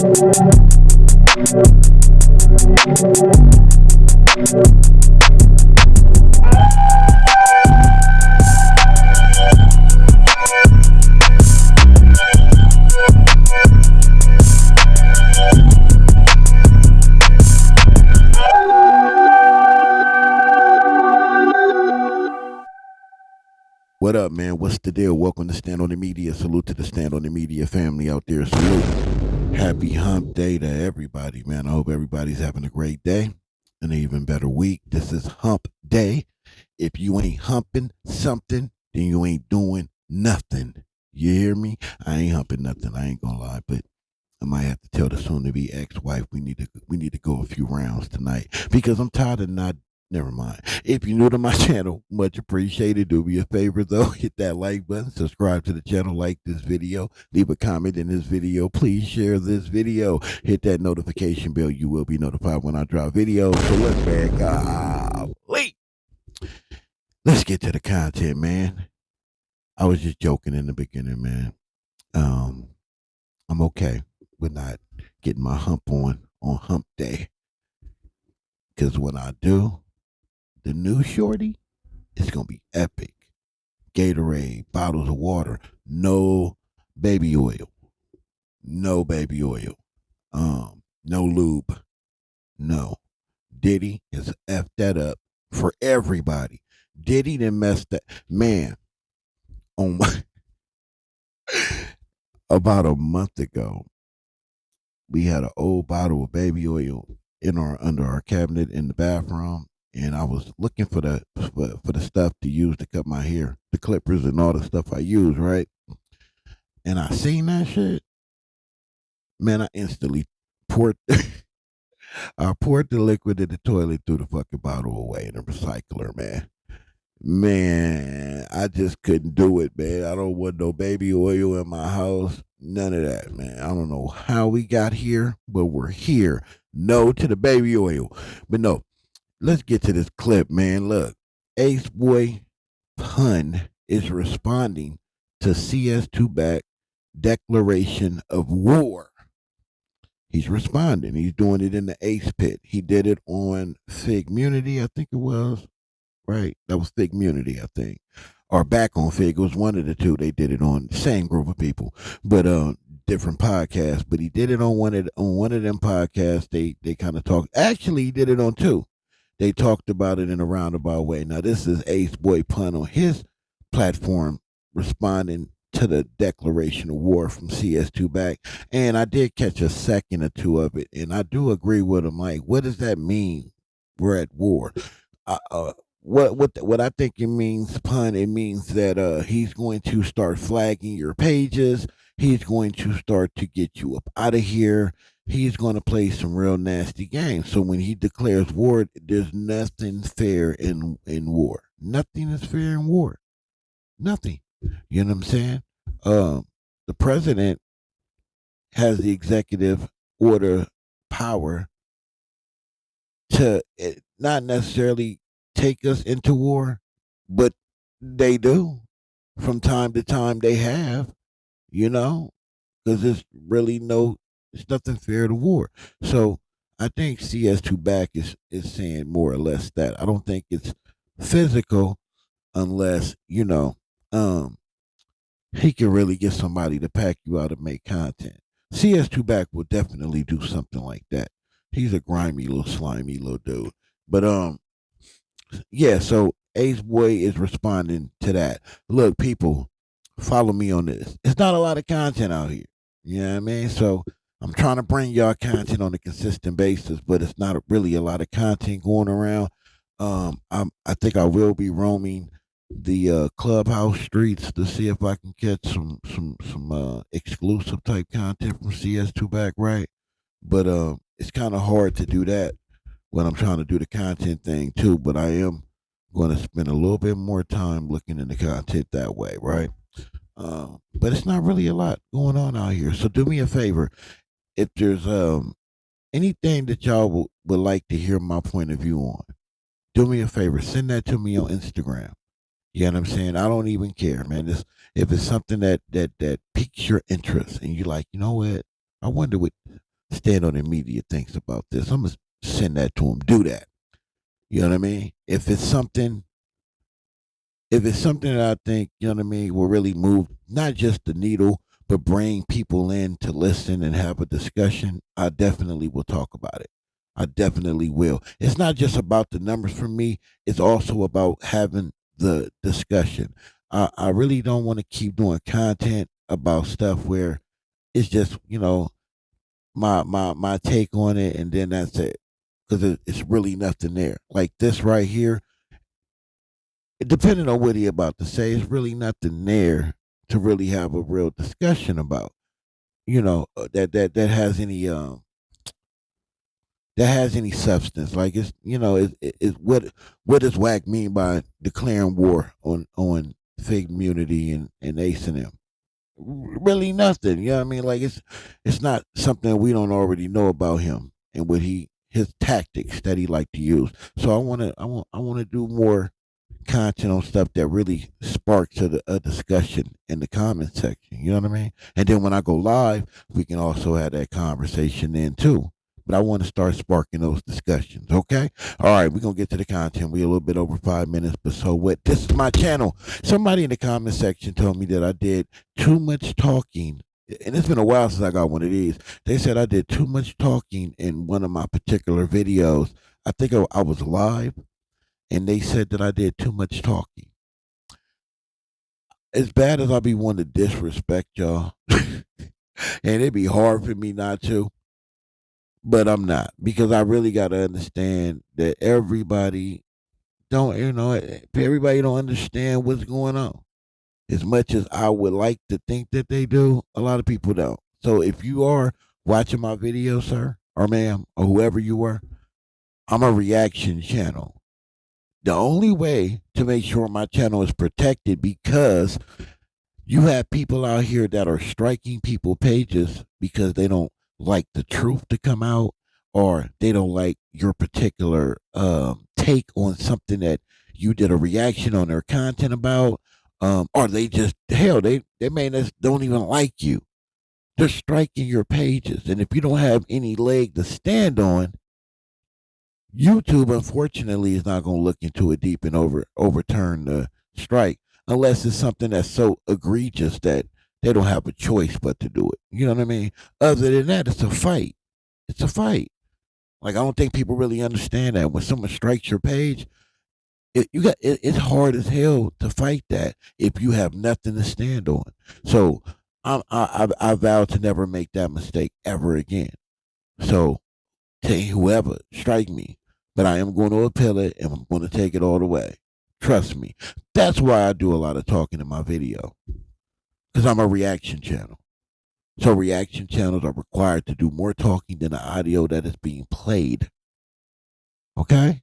What up, man? What's the deal? Welcome to Stand on the Media. Salute to the Stand on the Media family out there. Salute. Happy hump day to everybody, man. I hope everybody's having a great day and an even better week. This is hump day. If you ain't humping something, then you ain't doing nothing. You hear me? I ain't humping nothing. I ain't gonna lie, but I might have to tell the soon-to-be ex-wife we need to go a few rounds tonight because I'm tired of not. Never mind. If you're new to my channel, much appreciated. Do me a favor though, hit that like button, subscribe to the channel, like this video, leave a comment in this video. Please share this video. Hit that notification bell. You will be notified when I drop videos. So let's get to the content, man. I was just joking in the beginning, man. I'm okay with not getting my hump on hump day. Because when I do, the new shorty is going to be epic. Gatorade, bottles of water, no baby oil. No baby oil. No lube. No. Diddy has effed that up for everybody. Diddy done messed that. Man, on about a month ago, we had an old bottle of baby oil under our cabinet in the bathroom. And I was looking for the stuff to use to cut my hair, the clippers and all the stuff I use, right? And I seen that shit. Man, I instantly poured I poured the liquid in the toilet, threw the fucking bottle away in the recycler, man. Man, I just couldn't do it, man. I don't want no baby oil in my house. None of that, man. I don't know how we got here, but we're here. No to the baby oil. But no. Let's get to this clip, man. Look, Aceboy Pun is responding to CS2 declaration of war. He's responding. He's doing it in the Ace Pit. He did it on Figmunity, I think it was. Right? That was Figmunity, I think. Or back on Fig. It was one of the two. They did it on the same group of people, but different podcasts. But he did it on one of them podcasts. They kind of talked. Actually, he did it on two. They talked about it in a roundabout way. Now, this is Aceboy Pun on his platform responding to the declaration of war from CS2. And I did catch a second or two of it. And I do agree with him. Like, what does that mean? We're at war. What I think it means, Pun, it means that he's going to start flagging your pages. He's going to start to get you up out of here. He's going to play some real nasty games. So when he declares war, there's nothing fair in war. Nothing is fair in war. Nothing. You know what I'm saying? The president has the executive order power to not necessarily take us into war, but they do. From time to time they have, because there's really it's nothing fair to war. So I think CS2 is saying more or less that. I don't think it's physical unless, he can really get somebody to pack you out and make content. CS2 will definitely do something like that. He's a grimy little slimy little dude. But yeah, so Aceboy is responding to that. Look, people, follow me on this. It's not a lot of content out here. You know what I mean? So I'm trying to bring y'all content on a consistent basis, but it's not really a lot of content going around. I think I will be roaming the clubhouse streets to see if I can catch some exclusive type content from CS2, right? But it's kind of hard to do that when I'm trying to do the content thing too. But I am going to spend a little bit more time looking into content that way, right? But it's not really a lot going on out here. So do me a favor, if there's anything that y'all would like to hear my point of view on, do me a favor, send that to me on Instagram. You know what I'm saying? I don't even care, man. If it's something that piques your interest and you're like, you know what? I wonder what Stand on the Media thinks about this. I'm gonna send that to him. Do that. You know what I mean? If it's something that I think, you know what I mean, will really move not just the needle, but bring people in to listen and have a discussion, I definitely will talk about it. I definitely will. It's not just about the numbers for me, it's also about having the discussion. I really don't want to keep doing content about stuff where it's just, my take on it and then that's it. Because it's really nothing there. Like this right here, depending on what he about to say, it's really nothing there to really have a real discussion about. That has any substance. Like it's what does Wack mean by declaring war on fake immunity and Ace and M? Really nothing. You know what I mean? Like it's not something we don't already know about him and what his tactics that he like to use. So I want to do more content on stuff that really sparks a discussion in the comment section. You know what I mean? And then when I go live, we can also have that conversation then too. But I want to start sparking those discussions. Okay. All right. We're going to get to the content. We're a little bit over 5 minutes, but so what? This is my channel. Somebody in the comment section told me that I did too much talking. And it's been a while since I got one of these. They said I did too much talking in one of my particular videos. I think I was live and they said that I did too much talking. As bad as I be wanting to disrespect y'all, and it'd be hard for me not to, but I'm not because I really got to understand that everybody everybody don't understand what's going on. As much as I would like to think that they do, a lot of people don't. So if you are watching my video, sir or ma'am, or whoever you are, I'm a reaction channel. The only way to make sure my channel is protected because you have people out here that are striking people pages because they don't like the truth to come out or they don't like your particular take on something that you did a reaction on their content about, or they just they may just don't even like you. They're striking your pages, and if you don't have any leg to stand on, YouTube, unfortunately, is not going to look into it deep and overturn the strike unless it's something that's so egregious that they don't have a choice but to do it. You know what I mean? Other than that, it's a fight. It's a fight. Like I don't think people really understand that when someone strikes your page, it's hard as hell to fight that if you have nothing to stand on. So I vow to never make that mistake ever again. So to whoever strike me, but I am going to appeal it and I'm going to take it all the way. Trust me. That's why I do a lot of talking in my video because I'm a reaction channel. So reaction channels are required to do more talking than the audio that is being played. Okay?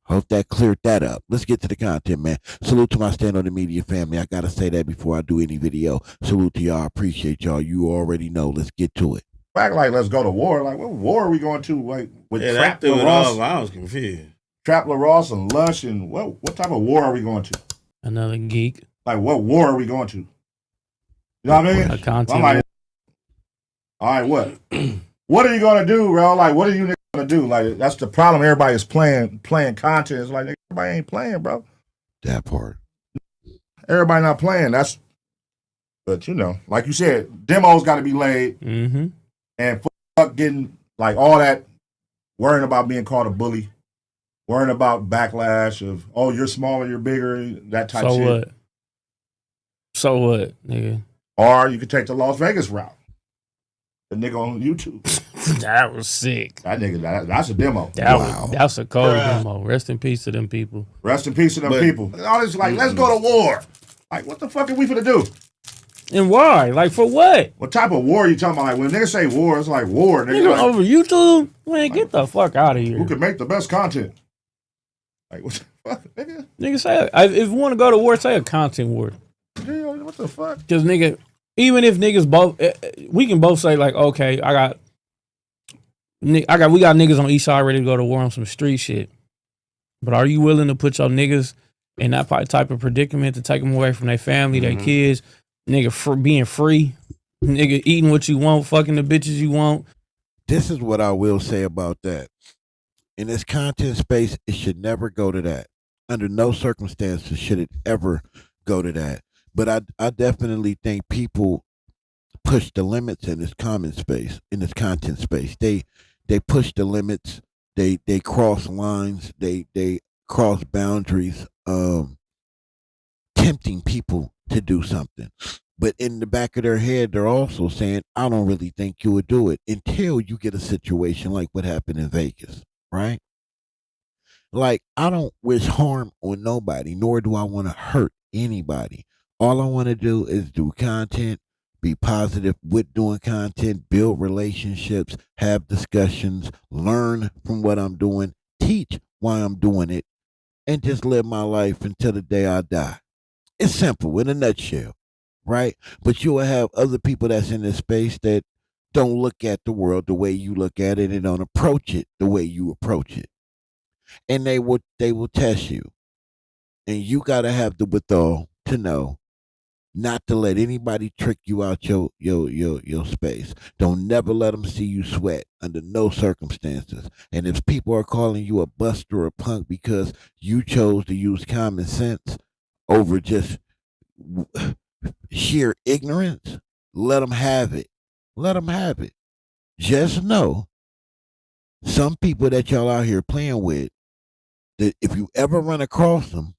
Hope that cleared that up. Let's get to the content, man. Salute to my Stand on the Media family. I got to say that before I do any video. Salute to y'all. Appreciate y'all. You already know. Let's get to it. Act like let's go to war. Like what war are we going to? Like with Trap LaRoss? I was confused. Trap LaRoss and Lush and what type of war are we going to? Another geek. Like what war are we going to? You know what I mean? A content. I'm like, all right, what? What are you gonna do, bro? Like, what are you gonna do? Like, that's the problem. Everybody is playing content. It's like everybody ain't playing, bro. That part. Everybody not playing. But like you said, demos got to be laid. Mm-hmm. And fuck getting like all that, worrying about being called a bully, worrying about backlash of you're smaller, you're bigger, that type of shit. So what, nigga? Or you could take the Las Vegas route. The nigga on YouTube. That was sick. That nigga, that's a demo. That's a cold demo. Rest in peace to them people. Rest in peace to them people. All this like, let's go to war. Like, what the fuck are we finna do? And why? Like, for what? What type of war are you talking about? Like, when niggas say war, it's like war. Nigga, like, over YouTube? Man, get the fuck out of here. Who can make the best content? Like, what the fuck, nigga? Nigga, say, if you want to go to war, say a content war. Yeah, what the fuck? Because, nigga, even if niggas both, we can both say, like, okay, we got niggas on each side ready to go to war on some street shit. But are you willing to put your niggas in that type of predicament to take them away from their family, their kids, nigga, being free, nigga, eating what you want, fucking the bitches you want, this is what I will say about that. In this content space, it should never go to that. Under no circumstances should it ever go to that. But I definitely think people push the limits in this common space, in this content space. They push the limits. They cross lines. They cross boundaries. Tempting people to do something. But in the back of their head, they're also saying, I don't really think you would do it until you get a situation like what happened in Vegas, right? Like, I don't wish harm on nobody, nor do I want to hurt anybody. All I want to do is do content, be positive with doing content, build relationships, have discussions, learn from what I'm doing, teach why I'm doing it, and just live my life until the day I die. It's simple in a nutshell, right? But you will have other people that's in this space that don't look at the world the way you look at it and don't approach it the way you approach it. And they will test you. And you gotta have the withal to know not to let anybody trick you out your space. Don't never let them see you sweat under no circumstances. And if people are calling you a buster or a punk because you chose to use common sense over just sheer ignorance, let them have it. Let them have it. Just know some people that y'all out here playing with, that if you ever run across them,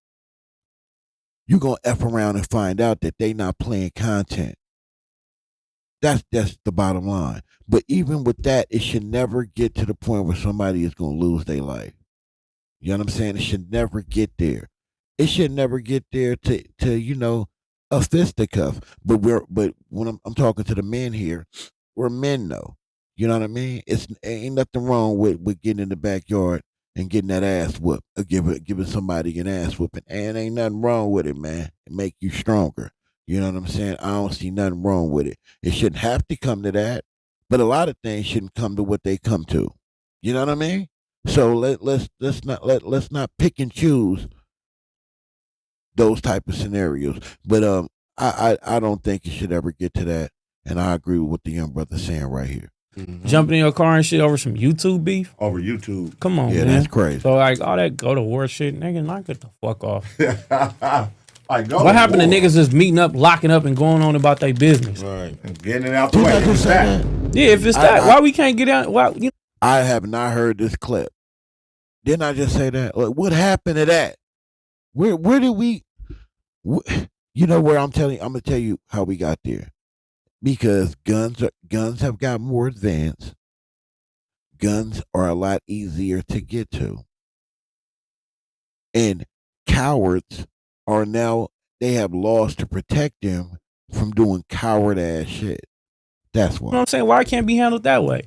you're going to F around and find out that they not playing content. That's the bottom line. But even with that, it should never get to the point where somebody is going to lose their life. You know what I'm saying? It should never get there. It should never get there to a fisticuff. But when I'm talking to the men here, we're men though. You know what I mean? It's ain't nothing wrong with getting in the backyard and getting that ass whooped, or giving somebody an ass whooping, and ain't nothing wrong with it, man. It make you stronger. You know what I'm saying? I don't see nothing wrong with it. It shouldn't have to come to that, but a lot of things shouldn't come to what they come to. You know what I mean? So let's not pick and choose those type of scenarios. But I don't think it should ever get to that, and I agree with what the young brother's saying right here. Mm-hmm. Jumping in your car and shit over some YouTube beef? Over YouTube. Come on, yeah, man. That's crazy. So, like, all that go to war shit, nigga, knock it the fuck off. What happened to niggas just meeting up, locking up, and going on about their business? Right. And getting it out the way. Yeah, if it's that, why we can't get out? Why, I have not heard this clip. Didn't I just say that? Like, what happened to that? Where did we? You know where I'm gonna tell you how we got there. Because guns have got more advanced. Guns are a lot easier to get to. And cowards are now, they have laws to protect them from doing coward ass shit. That's why. You know what I'm saying? Why it can't be handled that way?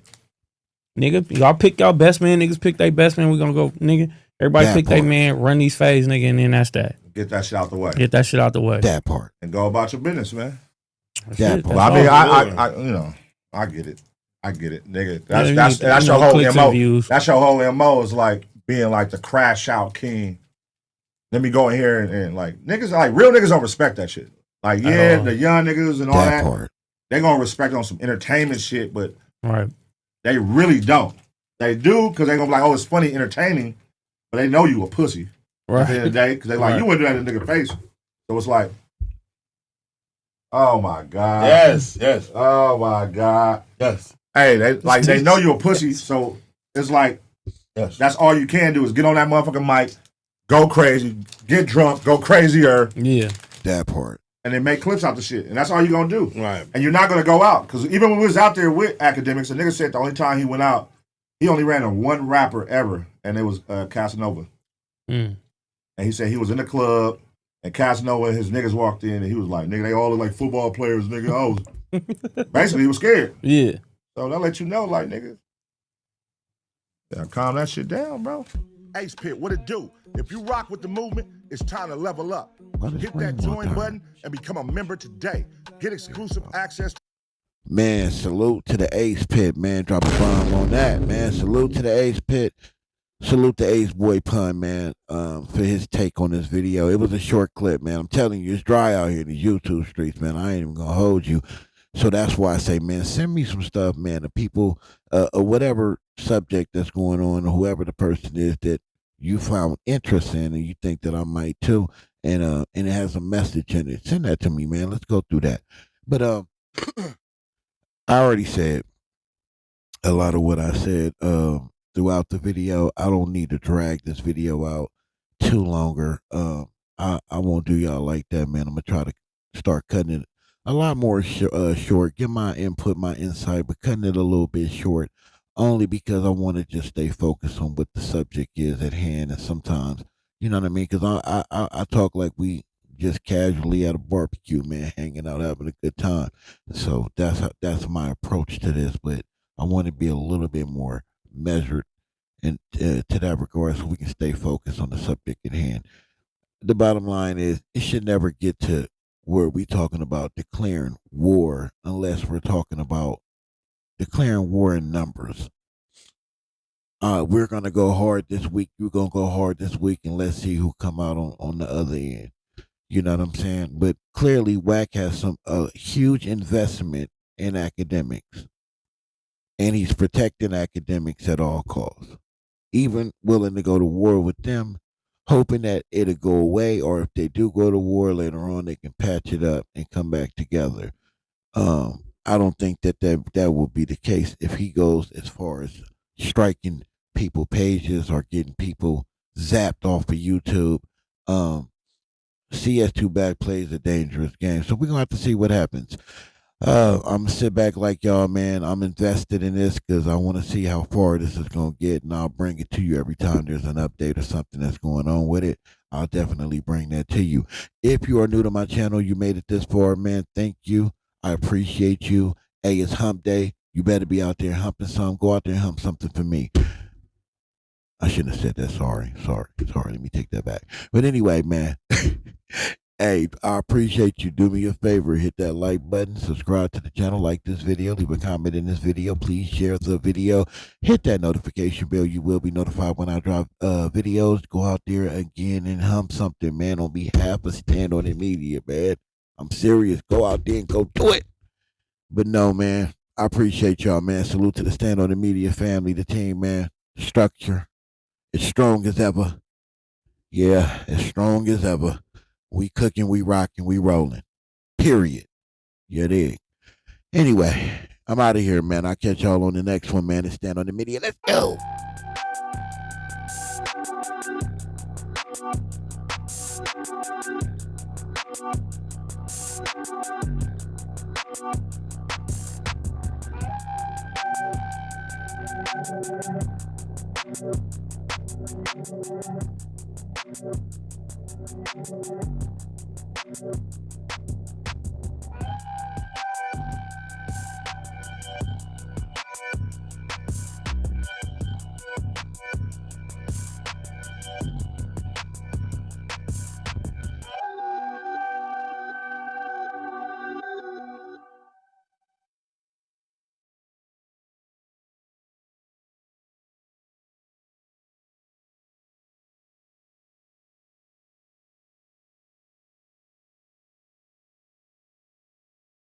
Nigga, y'all pick y'all best man, niggas pick their best man, we gonna go, nigga. Everybody pick their man, run these phase, nigga, and then that's that. Get that shit out the way. Get that shit out the way. That part. And go about your business, man. That part. Well, I mean, I get it. I get it, nigga. That's your whole MO. That's your whole MO is like being like the crash out king. Let me go in here and like niggas, like real niggas don't respect that shit. Like, yeah, the young niggas and all that, part. They gonna respect on some entertainment shit, but right, they really don't. They do because they gonna be like, oh, it's funny, entertaining, but they know you a pussy. Right. At the end of the day, because they like, you wouldn't do that in a nigga face. So it's like, oh my God. Yes. Oh my God. Yes. Hey, they know you a pussy, so it's like, that's all you can do is get on that motherfucking mic, go crazy, get drunk, go crazier. Yeah. That part. And then make clips out the shit. And that's all you're going to do. Right. And you're not going to go out. Because even when we was out there with academics, the nigga said the only time he went out, he only ran on one rapper ever, and it was Casanova. Mm. And he said he was in the club, and Casanova and his niggas walked in, and he was like, nigga, they all look like football players, nigga. Oh. Basically, he was scared. Yeah. So they'll let you know, like, nigga, calm that shit down, bro. Ace Pit, what it do? If you rock with the movement, it's time to level up. Hit that join button and become a member today. Get exclusive access. Man, salute to the Ace Pit, man. Drop a bomb on that, man. Salute to the Ace Pit. Salute to Aceboy Pun, man, for his take on this video. It was a short clip, man. I'm telling you, it's dry out here in the YouTube streets, man. I ain't even gonna hold you. So that's why I say, man, send me some stuff, man. The people, or whatever subject that's going on, or whoever the person is that you found interest in, and you think that I might too, and it has a message in it. Send that to me, man. Let's go through that. But I already said a lot of what I said throughout the video. I don't need to drag this video out too longer. I won't do y'all like that, man. I'm gonna try to start cutting it a lot more short. Get my input, my insight, but cutting it a little bit short, only because I want to just stay focused on what the subject is at hand. And sometimes, you know what I mean? Because I talk like we just casually at a barbecue, man, hanging out, having a good time. So that's my approach to this. But I want to be a little bit more measured and to that regard, so we can stay focused on the subject at hand. The bottom line is, it should never get to where we talking about declaring war, unless we're talking about declaring war in numbers. We're gonna go hard this week. You're gonna go hard this week, and let's see who come out on the other end. You know what I'm saying? But clearly, Wack has some huge investment in academics, and he's protecting academics at all costs, even willing to go to war with them, hoping that it'll go away, or if they do go to war later on, they can patch it up and come back together. I don't think that will be the case if he goes as far as striking people pages or getting people zapped off of YouTube. CS2 back plays a dangerous game, so we're gonna have to see what happens. I'm gonna sit back like y'all, man. I'm invested in this because I want to see how far this is gonna get, and I'll bring it to you every time there's an update or something that's going on with it. I'll definitely bring that to you. If you are new to my channel, you made it this far, man. Thank you. I appreciate you. Hey, it's hump day. You better be out there humping some. Go out there and hump something for me. I shouldn't have said that. Sorry. Let me take that back. But anyway, man. Hey, I appreciate you. Do me a favor, hit that like button, subscribe to the channel, like this video, leave a comment in this video, please share the video, hit that notification bell. You will be notified when I drop videos. Go out there again and hump something, man, on behalf of Stand On It Media, man. I'm serious. Go out there and go do it. But no, man, I appreciate y'all, man. Salute to the Stand On It Media family, the team, man. Structure, it's strong as ever. Yeah, as strong as ever. We cooking, we rocking, we rolling. Period. You dig? Anyway, I'm out of here, man. I'll catch y'all on the next one, man. And Stand On The Media. Let's go.